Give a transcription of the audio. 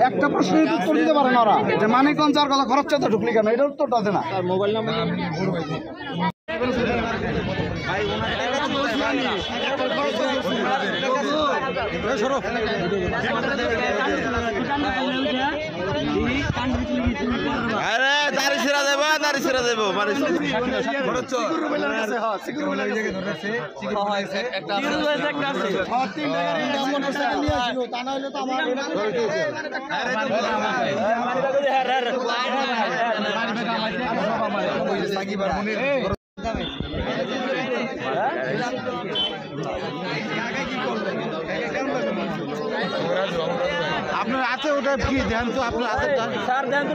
একটা প্রশ্ন উত্তর দিতে পারে না ওরা যে মানিকগঞ্জ আর কথা খরচ তো ঢুকলি কেন এটার উত্তরটা আছে না মোবাইল নাম্বার আরে দাড়ি ছিড়া দেবো দাড়ি ছিড়া দেবো আপনার আছে ওটা কি ধ্যান তো আপনার হাতে স্যার ধ্যান তো